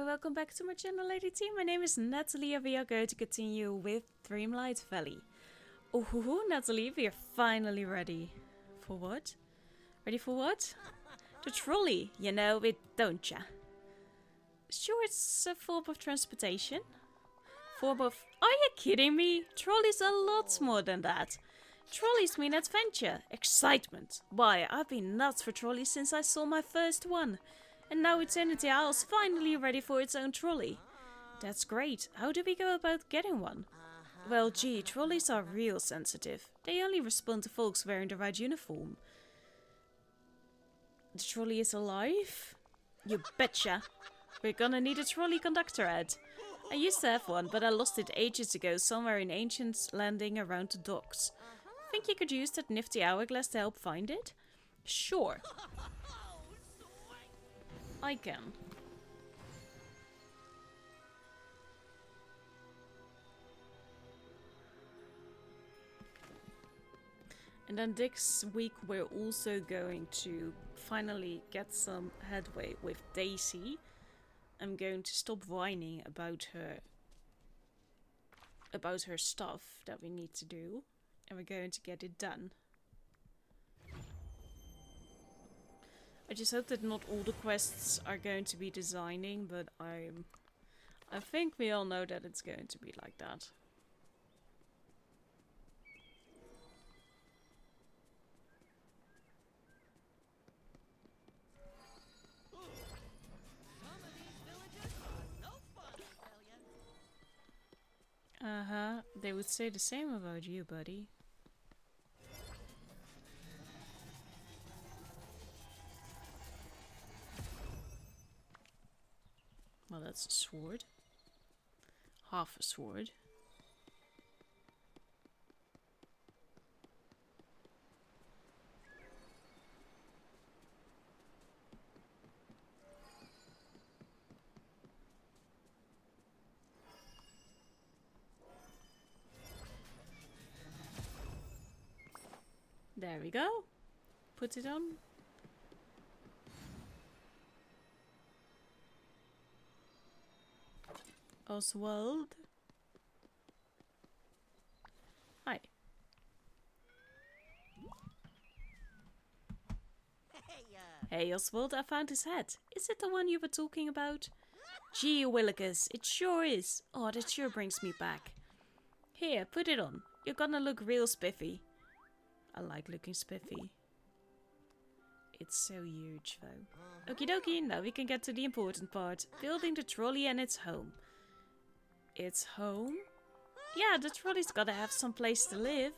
welcome back to my channel, Lady T. My name is Natalie and we are going to continue with Dreamlight Valley. Oh, Natalie, we are finally ready. For what? Ready for what? The trolley. You know it, don't ya? Sure, it's a form of transportation. Form of... Are you kidding me? Trolleys are lots more than that. Trolleys mean adventure, excitement. Why, I've been nuts for trolleys since I saw my first one. And now Eternity Isle's finally ready for its own trolley. That's great. How do we go about getting one? Well, gee, trolleys are real sensitive. They only respond to folks wearing the right uniform. The trolley is alive? You betcha. We're gonna need a trolley conductor, Ed. I used to have one, but I lost it ages ago somewhere in Ancient's Landing around the docks. Think you could use that nifty hourglass to help find it? Sure. I can. And then this week we're also going to finally get some headway with Daisy. I'm going to stop whining about her stuff that we need to do, and we're going to get it done. I just hope that not all the quests are going to be designing, but I think we all know that it's going to be like that. Uh-huh, they would say the same about you, buddy. Well, that's a sword. Half a sword. There we go. Put it on. Oswald. Hi. Hey Oswald, I found his hat. Is it the one you were talking about? Gee Willikers, it sure is. Oh, that sure brings me back. Here, put it on. You're gonna look real spiffy. I like looking spiffy. It's so huge though. Okie dokie, now we can get to the important part. Building the trolley and its home. Its home? Yeah, the trolley's gotta have some place to live.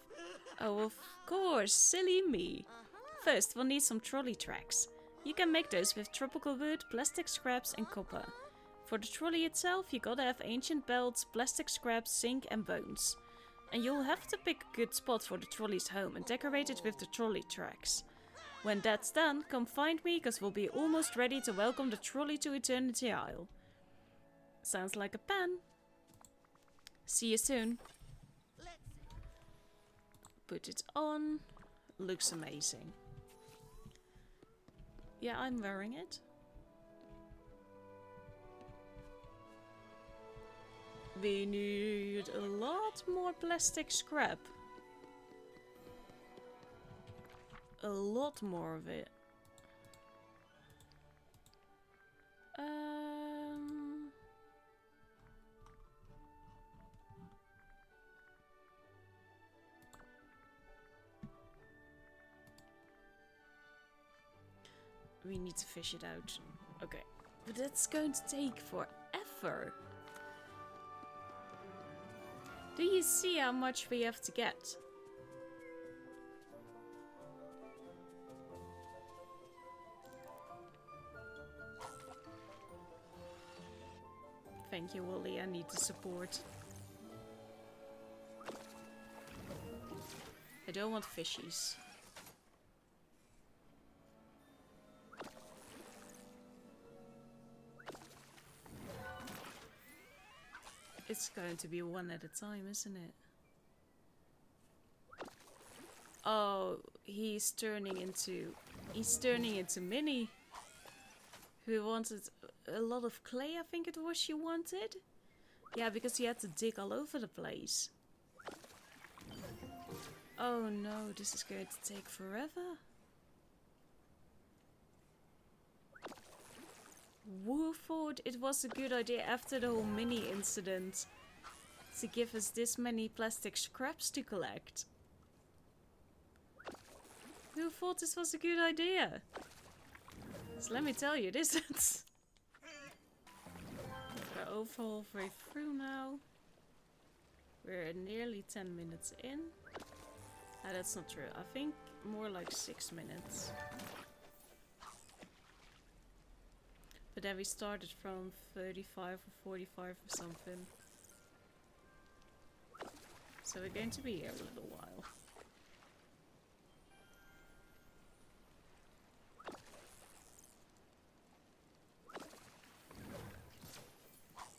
Oh, of course, silly me. First, we'll need some trolley tracks. You can make those with tropical wood, plastic scraps and copper. For the trolley itself, you gotta have ancient belts, plastic scraps, zinc and bones. And you'll have to pick a good spot for the trolley's home and decorate it with the trolley tracks. When that's done, come find me, cause we'll be almost ready to welcome the trolley to Eternity Isle. Sounds like a plan. See you soon. Put it on. Looks amazing. Yeah, I'm wearing it. We need a lot more plastic scrap. A lot more of it. We need to fish it out. Okay. But that's going to take forever. Do you see how much we have to get? Thank you, Wally. I need the support. I don't want fishies. It's going to be one at a time, isn't it? Oh, he's turning into Minnie, who wanted a lot of clay, I think it was, you wanted? Yeah, because you had to dig all over the place. Oh no, this is going to take forever. Who thought it was a good idea after the whole Minnie incident to give us this many plastic scraps to collect? Who thought this was a good idea? So let me tell you, this is... We're over halfway through now. We're nearly 10 minutes in. No, that's not true. I think more like 6 minutes. But then we started from 35 or 45 or something. So we're going to be here a little while.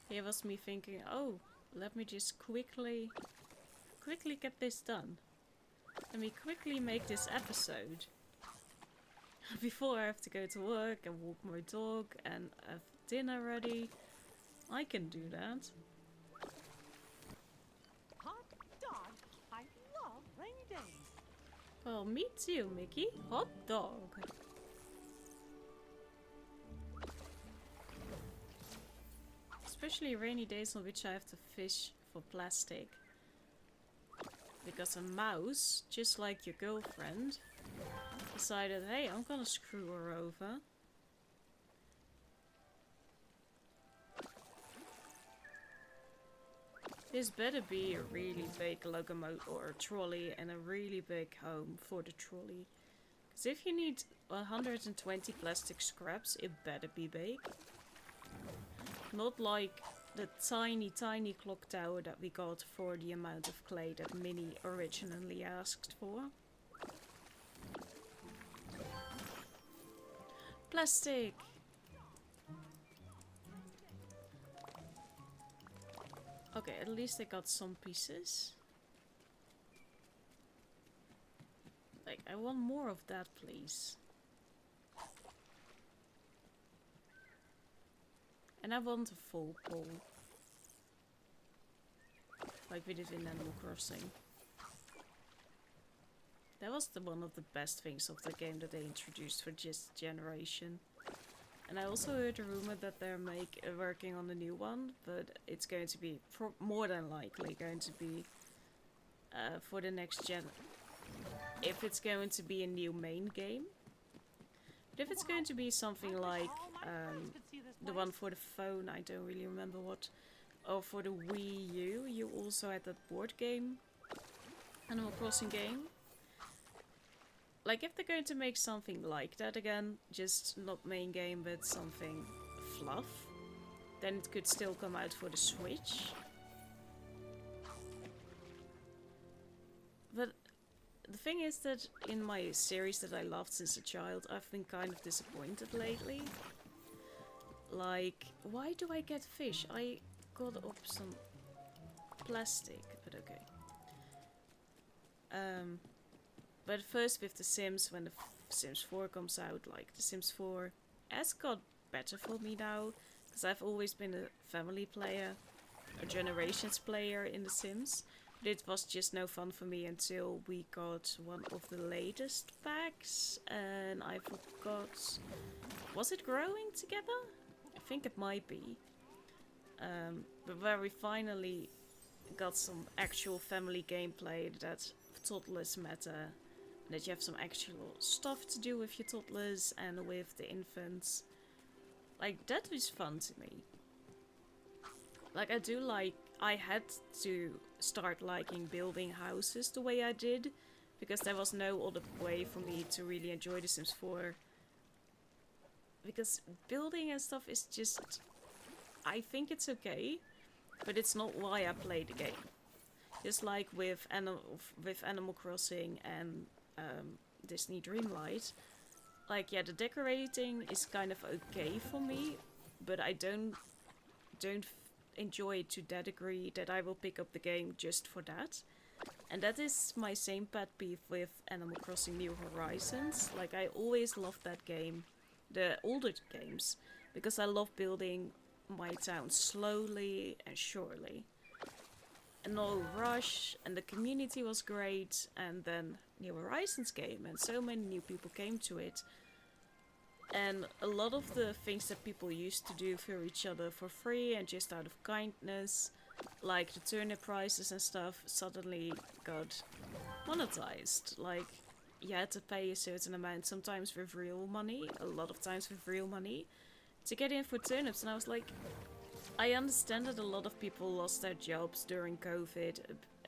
Here was me thinking, oh, let me just quickly get this done. Let me quickly make this episode. Before I have to go to work and walk my dog and have dinner ready. I can do that. Hot dog. I love rainy days. Well, me too, Mickey. Hot dog. Especially rainy days on which I have to fish for plastic. Because a mouse, just like your girlfriend, decided, hey, I'm gonna screw her over. This better be a really big locomotive or a trolley and a really big home for the trolley. Because if you need 120 plastic scraps, it better be big. Not like the tiny clock tower that we got for the amount of clay that Minnie originally asked for. Plastic! Okay, at least I got some pieces. Like, I want more of that, please. And I want a full pole. Like we did in Animal Crossing. That was one of the best things of the game that they introduced for this generation. And I also heard a rumor that they're working on a new one, but it's going to be more than likely going to be for the next gen. If it's going to be a new main game. But if it's going to be something like the one for the phone, I don't really remember what. Or for the Wii U, you also had that board game, Animal Crossing game. Like if they're going to make something like that again, just not main game but something fluff, then it could still come out for the Switch. But the thing is that in my series that I loved since a child, I've been kind of disappointed lately. Like, why do I get fish? I got up some plastic, but okay. But first with The Sims, when the Sims 4 comes out, like The Sims 4 has got better for me now, because I've always been a family player, a generations player in The Sims. But it was just no fun for me until we got one of the latest packs, and I forgot, was it Growing Together? I think it might be. But where we finally got some actual family gameplay that toddlers matter, that you have some actual stuff to do with your toddlers and with the infants. Like, that was fun to me. Like, I had to start liking building houses the way I did, because there was no other way for me to really enjoy The Sims 4. Because building and stuff is just, I think it's okay, but it's not why I play the game. Just like with Animal Crossing and Disney Dreamlight, like, yeah, the decorating is kind of okay for me, but I don't enjoy it to that degree that I will pick up the game just for that. And that is my same pet peeve with Animal Crossing New Horizons. Like, I always loved that game, the older games, because I love building my town slowly and surely. And no rush, and the community was great, and then New Horizons came, and so many new people came to it. And a lot of the things that people used to do for each other for free and just out of kindness, like the turnip prices and stuff, suddenly got monetized. Like, you had to pay a certain amount, sometimes with real money, a lot of times with real money, to get in for turnips. And I was like, I understand that a lot of people lost their jobs during COVID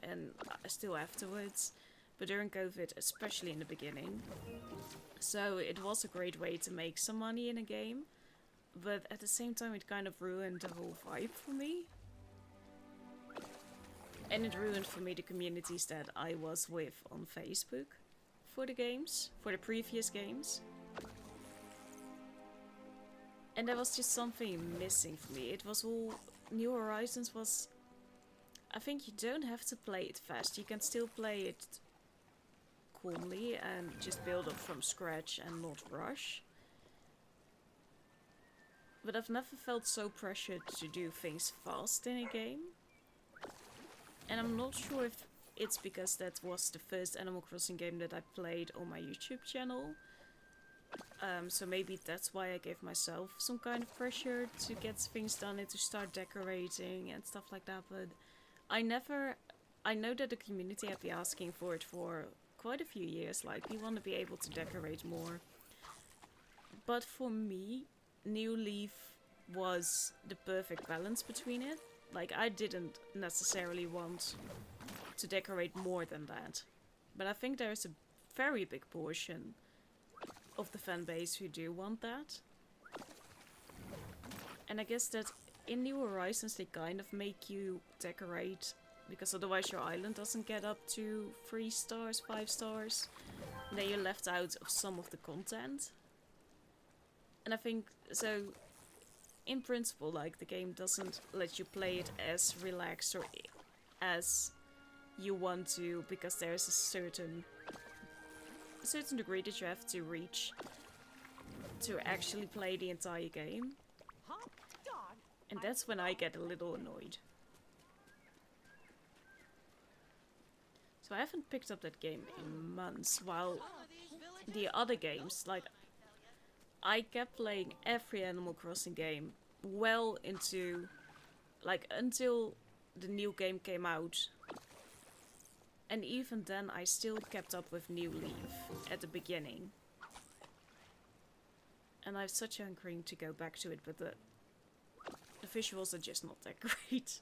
and still afterwards, but during COVID, especially in the beginning. So it was a great way to make some money in a game, but at the same time it kind of ruined the whole vibe for me. And it ruined for me the communities that I was with on Facebook for the games, for the previous games. And there was just something missing for me. It was all... New Horizons was... I think you don't have to play it fast. You can still play it calmly and just build up from scratch and not rush. But I've never felt so pressured to do things fast in a game. And I'm not sure if it's because that was the first Animal Crossing game that I played on my YouTube channel. So maybe that's why I gave myself some kind of pressure to get things done and to start decorating and stuff like that. But I know that the community have been asking for it for quite a few years. Like, we want to be able to decorate more. But for me, New Leaf was the perfect balance between it. Like, I didn't necessarily want to decorate more than that. But I think there's a very big portion of the fan base who do want that. And I guess that in New Horizons they kind of make you decorate, because otherwise your island doesn't get up to 3 stars, 5 stars. And then you're left out of some of the content. And I think, so in principle, like, the game doesn't let you play it as relaxed or as you want to, because there's a certain degree that you have to reach to actually play the entire game. And that's when I get a little annoyed. So I haven't picked up that game in months, while the other games, like, I kept playing every Animal Crossing game well into, like, until the new game came out. And even then I still kept up with New Leaf at the beginning. And I have such a hankering to go back to it, but the visuals are just not that great.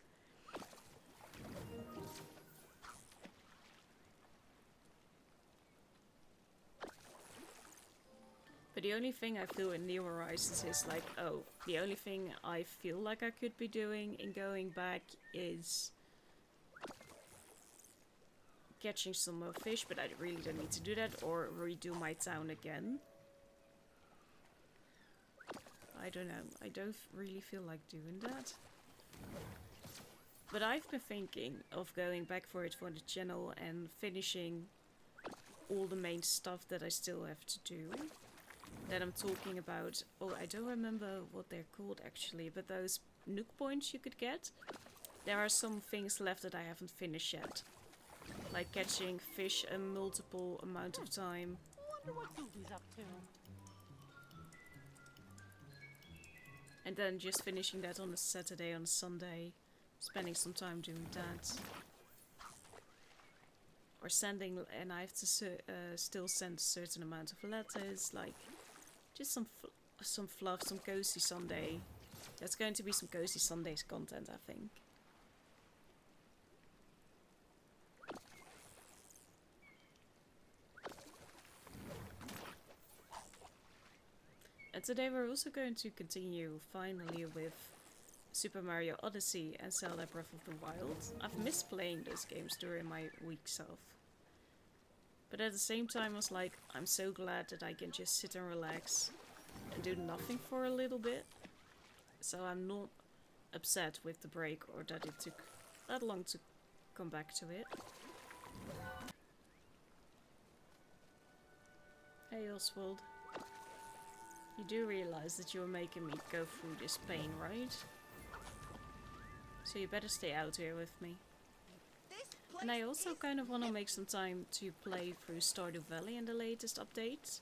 But the only thing I feel in New Horizons is like, oh, the only thing I feel like I could be doing in going back is catching some more fish, but I really don't need to do that, or redo my town again. I don't know, I don't really feel like doing that. But I've been thinking of going back for it for the channel and finishing all the main stuff that I still have to do. That I'm talking about. Oh, I don't remember what they're called actually, but those nook points you could get. There are some things left that I haven't finished yet. Like catching fish a multiple amount of time. Wonder what Doobie's up to. And then just finishing that on a Saturday, on a Sunday. Spending some time doing that. Or sending, and I have to still send a certain amount of letters. Like, just some fluff, some cozy Sunday. There's going to be some cozy Sundays content, I think. And today we're also going to continue finally with Super Mario Odyssey and Zelda Breath of the Wild. I've missed playing those games during my weeks off. But at the same time I was like, I'm so glad that I can just sit and relax and do nothing for a little bit. So I'm not upset with the break or that it took that long to come back to it. Hey Oswald. You do realize that you're making me go through this pain, right? So you better stay out here with me. And I also kind of want to make some time to play through Stardew Valley in the latest updates.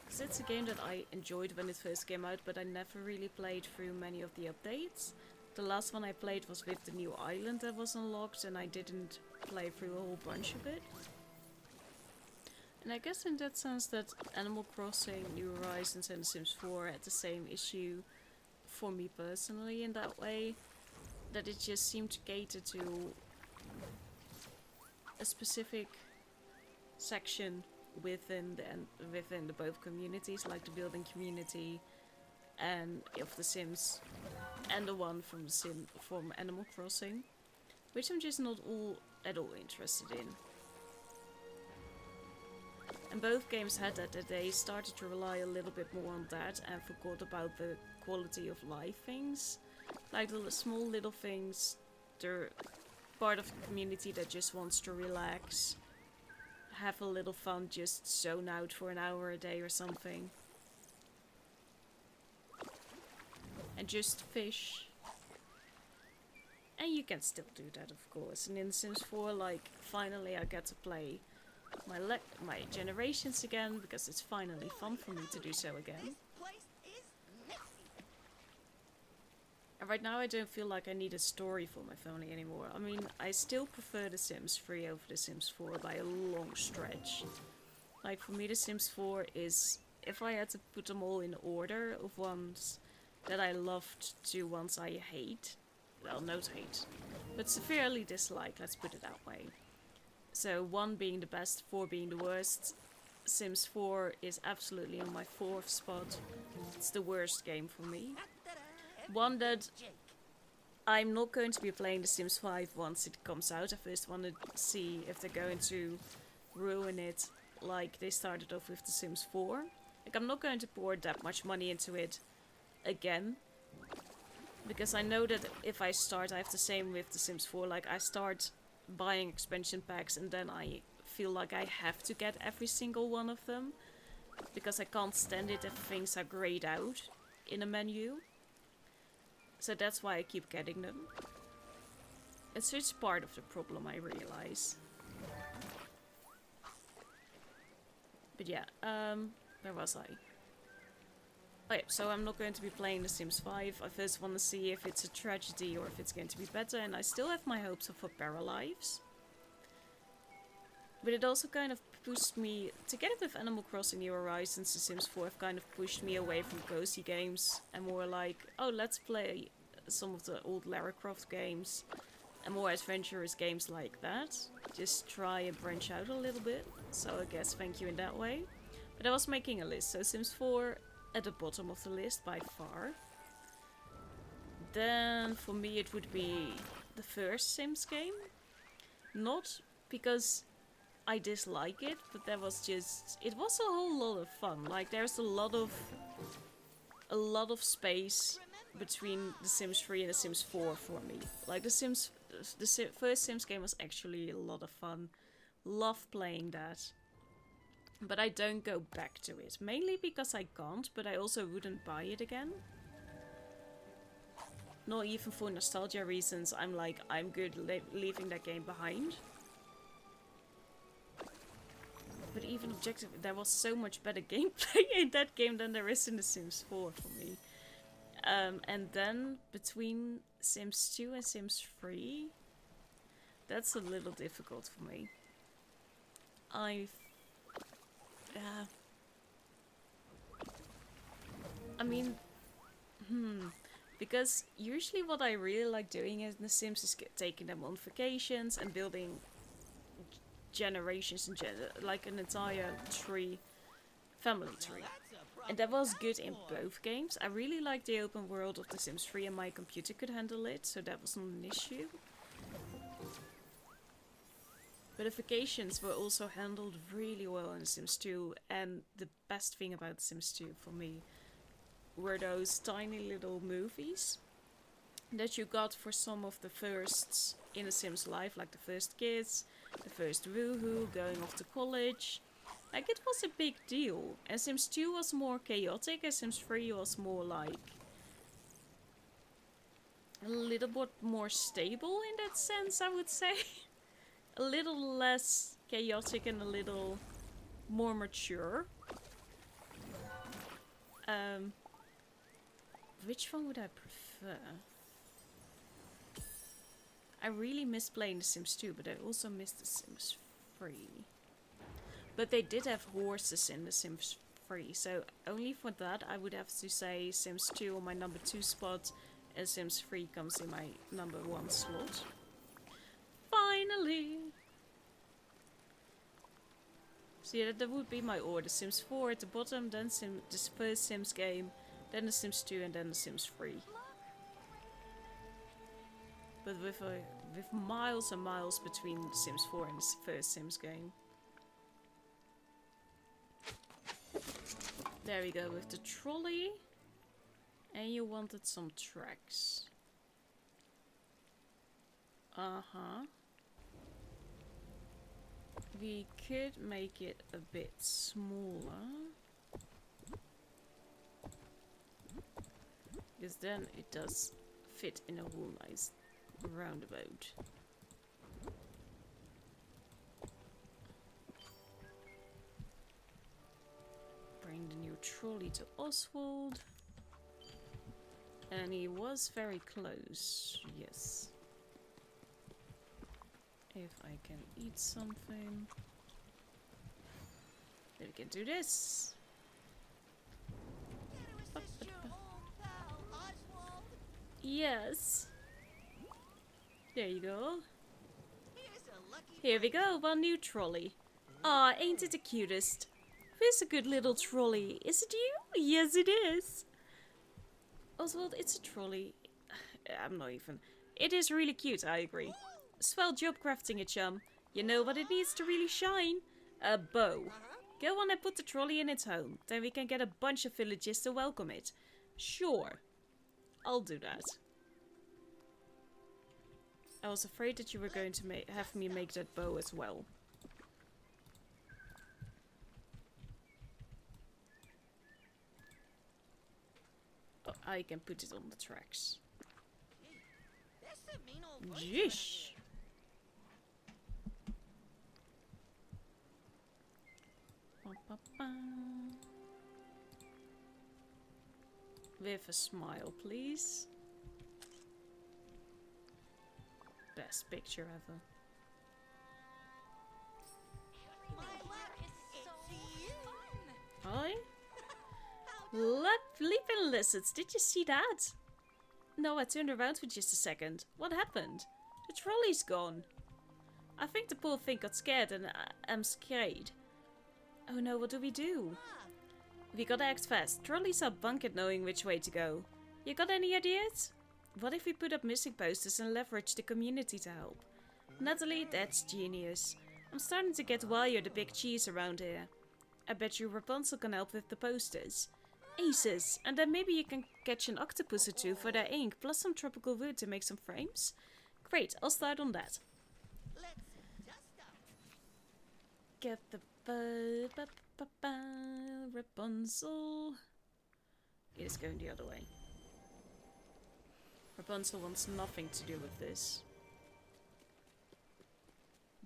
Because it's a game that I enjoyed when it first came out, but I never really played through many of the updates. The last one I played was with the new island that was unlocked, and I didn't play through a whole bunch of it. And I guess in that sense that Animal Crossing, New Horizons and The Sims 4 had the same issue for me personally in that way. That it just seemed to cater to a specific section within the both communities, like the building community and of The Sims, and the one from Animal Crossing, which I'm just not at all interested in. And both games had that they started to rely a little bit more on that and forgot about the quality of life things. Like the small little things, they're part of the community that just wants to relax, have a little fun, just zone out for an hour a day or something. And just fish. And you can still do that, of course. And in The Sims 4, like, finally I get to play my generations again, because it's finally fun for me to do so again. And right now I don't feel like I need a story for my family anymore. I mean, I still prefer The Sims 3 over The Sims 4 by a long stretch. Like, for me The Sims 4 is, if I had to put them all in order of ones that I loved to ones I hate, well, not hate, but severely dislike, let's put it that way. So 1 being the best, 4 being the worst. Sims 4 is absolutely on my 4th spot. It's the worst game for me. One that I'm not going to be playing The Sims 5 once it comes out. I first want to see if they're going to ruin it like they started off with The Sims 4. Like, I'm not going to pour that much money into it again. Because I know that if I start, I have the same with The Sims 4. Like, I start buying expansion packs and then I feel like I have to get every single one of them. Because I can't stand it if things are grayed out in a menu. So that's why I keep getting them. It's just part of the problem, I realize. But yeah, where was I? Oh yeah, so I'm not going to be playing The Sims 5. I first want to see if it's a tragedy or if it's going to be better. And I still have my hopes for Paralives. But it also kind of pushed me, together with Animal Crossing New Horizons, The Sims 4 have kind of pushed me away from cozy games. And more like, oh, let's play some of the old Lara Croft games. And more adventurous games like that. Just try and branch out a little bit. So I guess thank you in that way. But I was making a list. So Sims 4 at the bottom of the list by far. Then for me it would be the first Sims game. Not because I dislike it, but that was just, it was a whole lot of fun. Like, there's a lot of space between The Sims 3 and The Sims 4 for me. Like, the first Sims game was actually a lot of fun. Love playing that. But I don't go back to it. Mainly because I can't, but I also wouldn't buy it again. Not even for nostalgia reasons. I'm like, I'm good leaving that game behind. But even objectively, there was so much better gameplay in that game than there is in The Sims 4 for me. And then between Sims 2 and Sims 3, that's a little difficult for me. I mean, because usually what I really like doing in The Sims is taking them on vacations and building generations and like an entire family tree. And that was good in both games. I really liked the open world of The Sims 3 and my computer could handle it, so that was not an issue. But the vacations were also handled really well in The Sims 2, and the best thing about The Sims 2 for me were those tiny little movies that you got for some of the firsts in The Sims life, like the first kids, the first woohoo, going off to college, Like, it was a big deal. And Sims 2 was more chaotic, and Sims 3 was more like a little bit more stable in that sense, I would say. A little less chaotic and a little more mature. Which one would I prefer? I really miss playing The Sims 2, but I also miss The Sims 3. But they did have horses in The Sims 3, so only for that I would have to say Sims 2 on my number 2 spot, and Sims 3 comes in my number 1 slot. Finally! So yeah, that would be my order. Sims 4 at the bottom, then this first Sims game, then The Sims 2, and then The Sims 3. But with miles and miles between The Sims 4 and the first Sims game. There we go with the trolley. And you wanted some tracks. Uh-huh. We could make it a bit smaller. Because then it does fit in a whole nice roundabout. Bring the new trolley to Oswald. And he was very close, yes. If I can eat something. Then we can do this. Is this your old pal, Oswald? Yes. There you go. Here's a lucky Here we go, one new trolley. Aw, ain't it the cutest? Who's a good little trolley? Is it you? Yes, it is. Oswald, it's a trolley. I'm not even. It is really cute, I agree. Swell job crafting it, chum. You know what it needs to really shine? A bow. Go on and put the trolley in its home. Then we can get a bunch of villagers to welcome it. Sure. I'll do that. I was afraid that you were going to have me make that bow as well. Oh, I can put it on the tracks. That's a mean old voice. Yeesh. With a smile, please. Best picture ever. My luck is so fun. Hi. Leaping lizards, did you see that? No, I turned around for just a second. What happened? The trolley's gone. I think the poor thing got scared and I'm scared. Oh no, what do we do? We gotta act fast. Trolleys are bunk at knowing which way to go. You got any ideas? What if we put up missing posters and leverage the community to help? Natalie, that's genius. I'm starting to get why you're the big cheese around here. I bet you Rapunzel can help with the posters. Aces, and then maybe you can catch an octopus or two for their ink, plus some tropical wood to make some frames? Great, I'll start on that. Let's dust up. Get the Rapunzel. It is going the other way. Rapunzel wants nothing to do with this.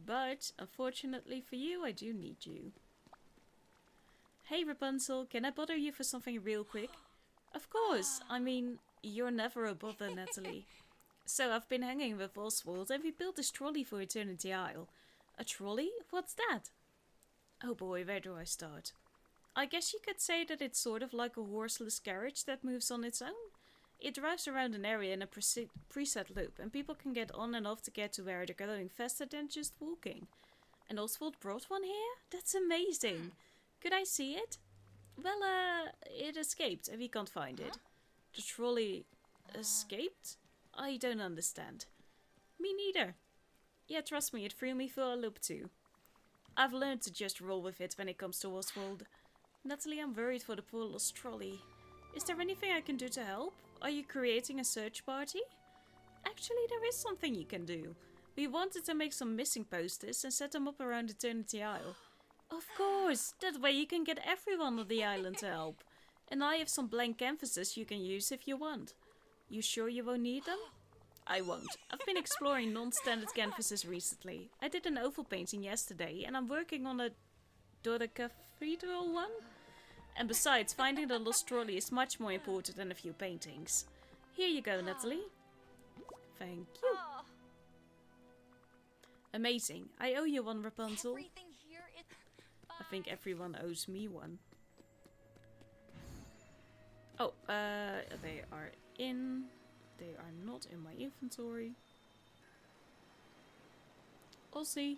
But, unfortunately for you, I do need you. Hey Rapunzel, can I bother you for something real quick? Of course, I mean, you're never a bother, Natalie. So I've been hanging with Oswald and we built this trolley for Eternity Isle. A trolley? What's that? Oh boy, where do I start? I guess you could say that it's sort of like a horseless carriage that moves on its own. It drives around an area in a preset loop and people can get on and off to get to where they're going faster than just walking. And Oswald brought one here? That's amazing! Could I see it? Well, it escaped and we can't find it. The trolley escaped? I don't understand. Me neither. Yeah, trust me, it threw me for a loop too. I've learned to just roll with it when it comes to Oswald. Natalie, I'm worried for the poor lost trolley. Is there anything I can do to help? Are you creating a search party? Actually, there is something you can do. We wanted to make some missing posters and set them up around Eternity Isle. Of course, that way you can get everyone on the island to help. And I have some blank canvases you can use if you want. You sure you won't need them? I won't. I've been exploring non-standard canvases recently. I did an oval painting yesterday and I'm working on a dodecathedral one. And besides, finding the lost trolley is much more important than a few paintings. Here you go, Natalie. Thank you. Amazing. I owe you one, Rapunzel. I think everyone owes me one. Oh, they are in. They are not in my inventory. Odyssey.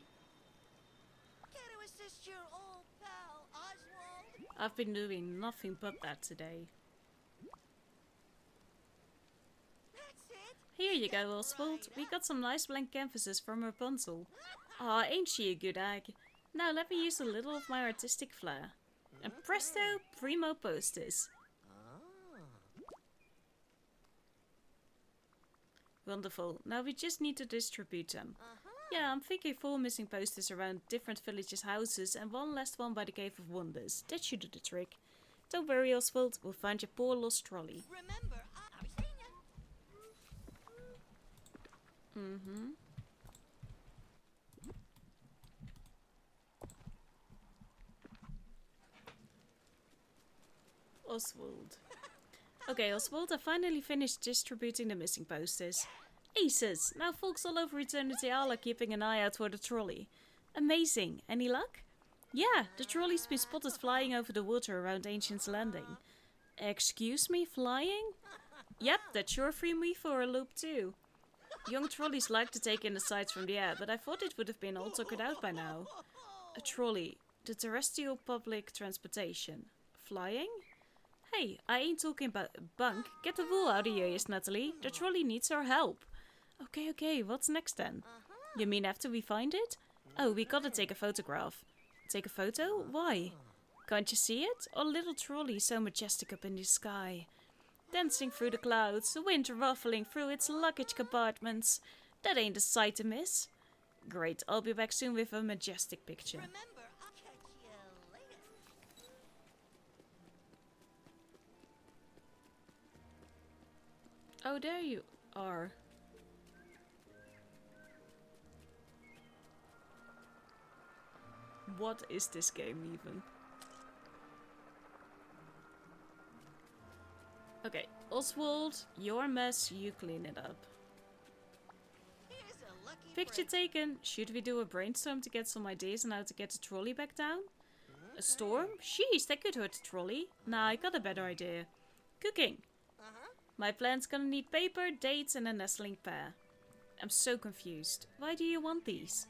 Care to assist your old pal, Oswald? I've been doing nothing but that today. That's it. Here you go, Oswald. We got some nice blank canvases from Rapunzel. Aw, ain't she a good egg? Now let me use a little of my artistic flair. And presto, primo posters. Wonderful. Now we just need to distribute them. Yeah, I'm thinking 4 missing posters around different villages' houses and one last one by the Cave of Wonders. That should do the trick. Don't worry, Oswald. We'll find your poor lost trolley. Remember, I was saying Oswald. Okay, Oswald, I finally finished distributing the missing posters. Aces! Now folks all over Eternity Isle are keeping an eye out for the trolley. Amazing. Any luck? Yeah, the trolley's been spotted flying over the water around Ancient's Landing. Excuse me, flying? Yep, that sure threw me for a loop too. Young trolleys like to take in the sights from the air, but I thought it would have been all tuckered out by now. A trolley. The terrestrial public transportation. Flying? Hey, I ain't talking about bunk. Get the wool out of your ears, Natalie. The trolley needs our help. Okay, what's next then? You mean after we find it? Oh, we gotta take a photograph. Take a photo? Why? Can't you see it? Our little trolley so majestic up in the sky. Dancing through the clouds, the wind ruffling through its luggage compartments. That ain't a sight to miss. Great, I'll be back soon with a majestic picture. remember, I'll catch you later. Oh, there you are. What is this game even? Okay, Oswald, your mess, you clean it up. Here's a lucky Picture break. taken. Should we do a brainstorm to get some ideas on how to get the trolley back down? A storm? Sheesh, that could hurt the trolley. Nah, I got a better idea. Cooking. My plan's gonna need paper, dates and a nestling pear. I'm so confused. Why do you want these?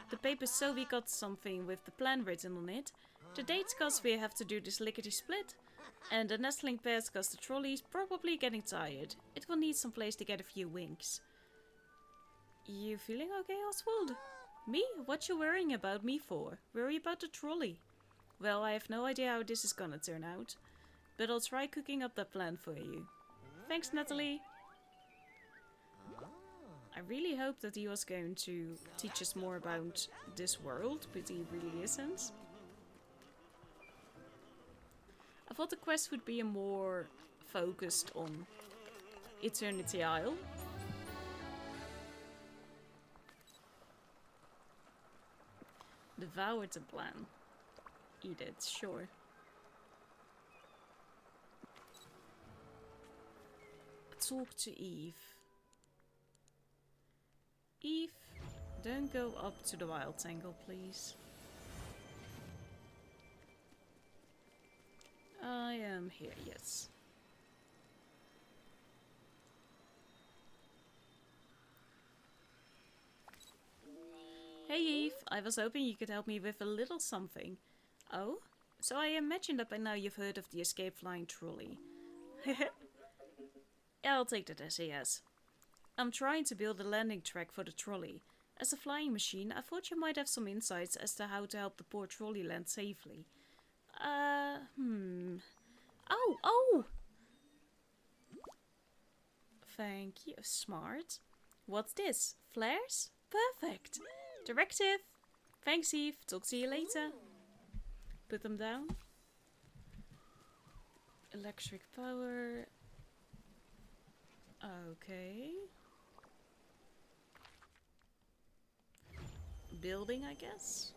The paper's so we got something with the plan written on it. The dates cause we have to do this lickety-split. And the nestling pears cause the trolley's probably getting tired. It will need some place to get a few winks. You feeling okay, Oswald? Me? What you worrying about me for? Worry about the trolley. Well, I have no idea how this is gonna turn out. But I'll try cooking up that plan for you. Thanks, Natalie. I really hope that he was going to teach us more about this world, but he really isn't. I thought the quest would be more focused on Eternity Isle. Devour the plan. Eat it, sure. Talk to Eve. Eve, don't go up to the wild tangle, please. I am here, yes. Hey Eve, I was hoping you could help me with a little something. Oh? So I imagine that by now you've heard of the escape flying trolley. Yeah, I'll take that as a yes. I'm trying to build a landing track for the trolley. As a flying machine, I thought you might have some insights as to how to help the poor trolley land safely. Oh! Thank you, smart. What's this? Flares? Perfect! Directive! Thanks, Eve. Talk to you later. put them down. Electric power. Okay. Building, I guess.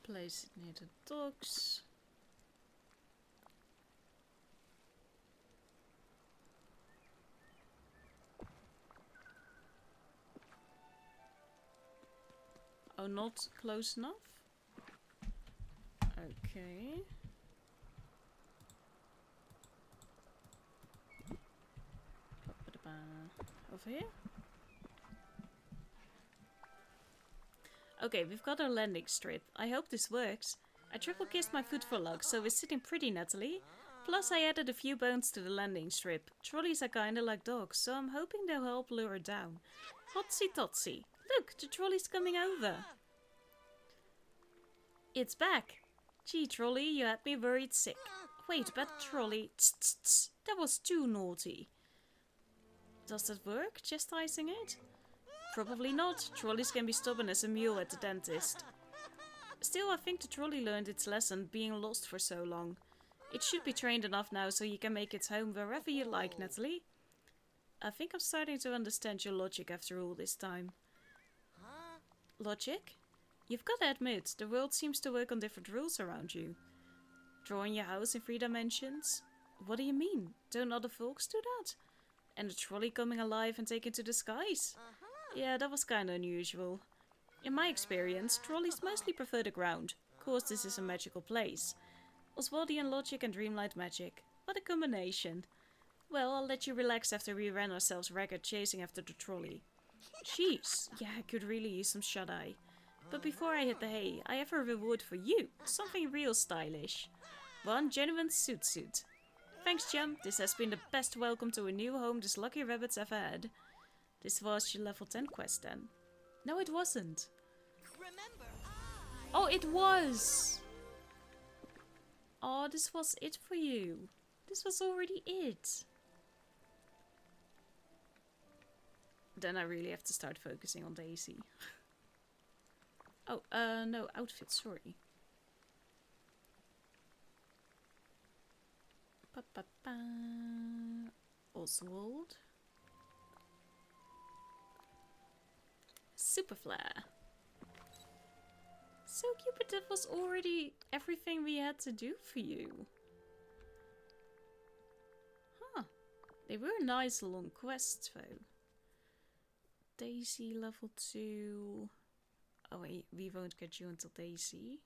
Place it near the docks. Oh, not close enough? Okay. Over here? Okay, we've got our landing strip. I hope this works. I triple kissed my foot for luck, so we're sitting pretty nettily. Plus I added a few bones to the landing strip. Trolleys are kinda like dogs, so I'm hoping they'll help lure her down. Hotsy totsy. Look, the trolley's coming over. It's back. Gee, trolley, you had me worried sick. Wait, but trolley, tss, tss, tss. That was too naughty. Does that work, chastising it? Probably not. Trolleys can be stubborn as a mule at the dentist. Still, I think the trolley learned its lesson, being lost for so long. It should be trained enough now so you can make its home wherever you like, Natalie. I think I'm starting to understand your logic after all this time. Logic? You've got to admit, the world seems to work on different rules around you. Drawing your house in 3 dimensions? What do you mean? Don't other folks do that? And the trolley coming alive and taken to the skies? Yeah, that was kinda unusual. In my experience, trolleys mostly prefer the ground. Of course, this is a magical place. Oswaldian logic and dreamlight magic. What a combination. Well, I'll let you relax after we ran ourselves ragged chasing after the trolley. Jeez, yeah, I could really use some shut-eye. But before I hit the hay, I have a reward for you. Something real stylish. 1 genuine suit. Thanks, chum. This has been the best welcome to a new home this lucky rabbit's ever had. This was your level 10 quest then. No, it wasn't. Oh, it was! Oh, this was it for you. This was already it. Then I really have to start focusing on Daisy. Oh, no, outfit, sorry. Oswald. Super flare. So cute, but that was already everything we had to do for you. Huh. They were nice long quests though. Daisy level 2. Oh wait, we won't get you until Daisy.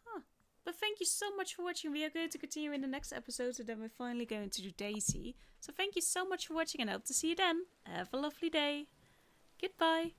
Huh. But thank you so much for watching. We are going to continue in the next episode, and then we're finally going to do Daisy. So thank you so much for watching, and I hope to see you then. Have a lovely day. Goodbye.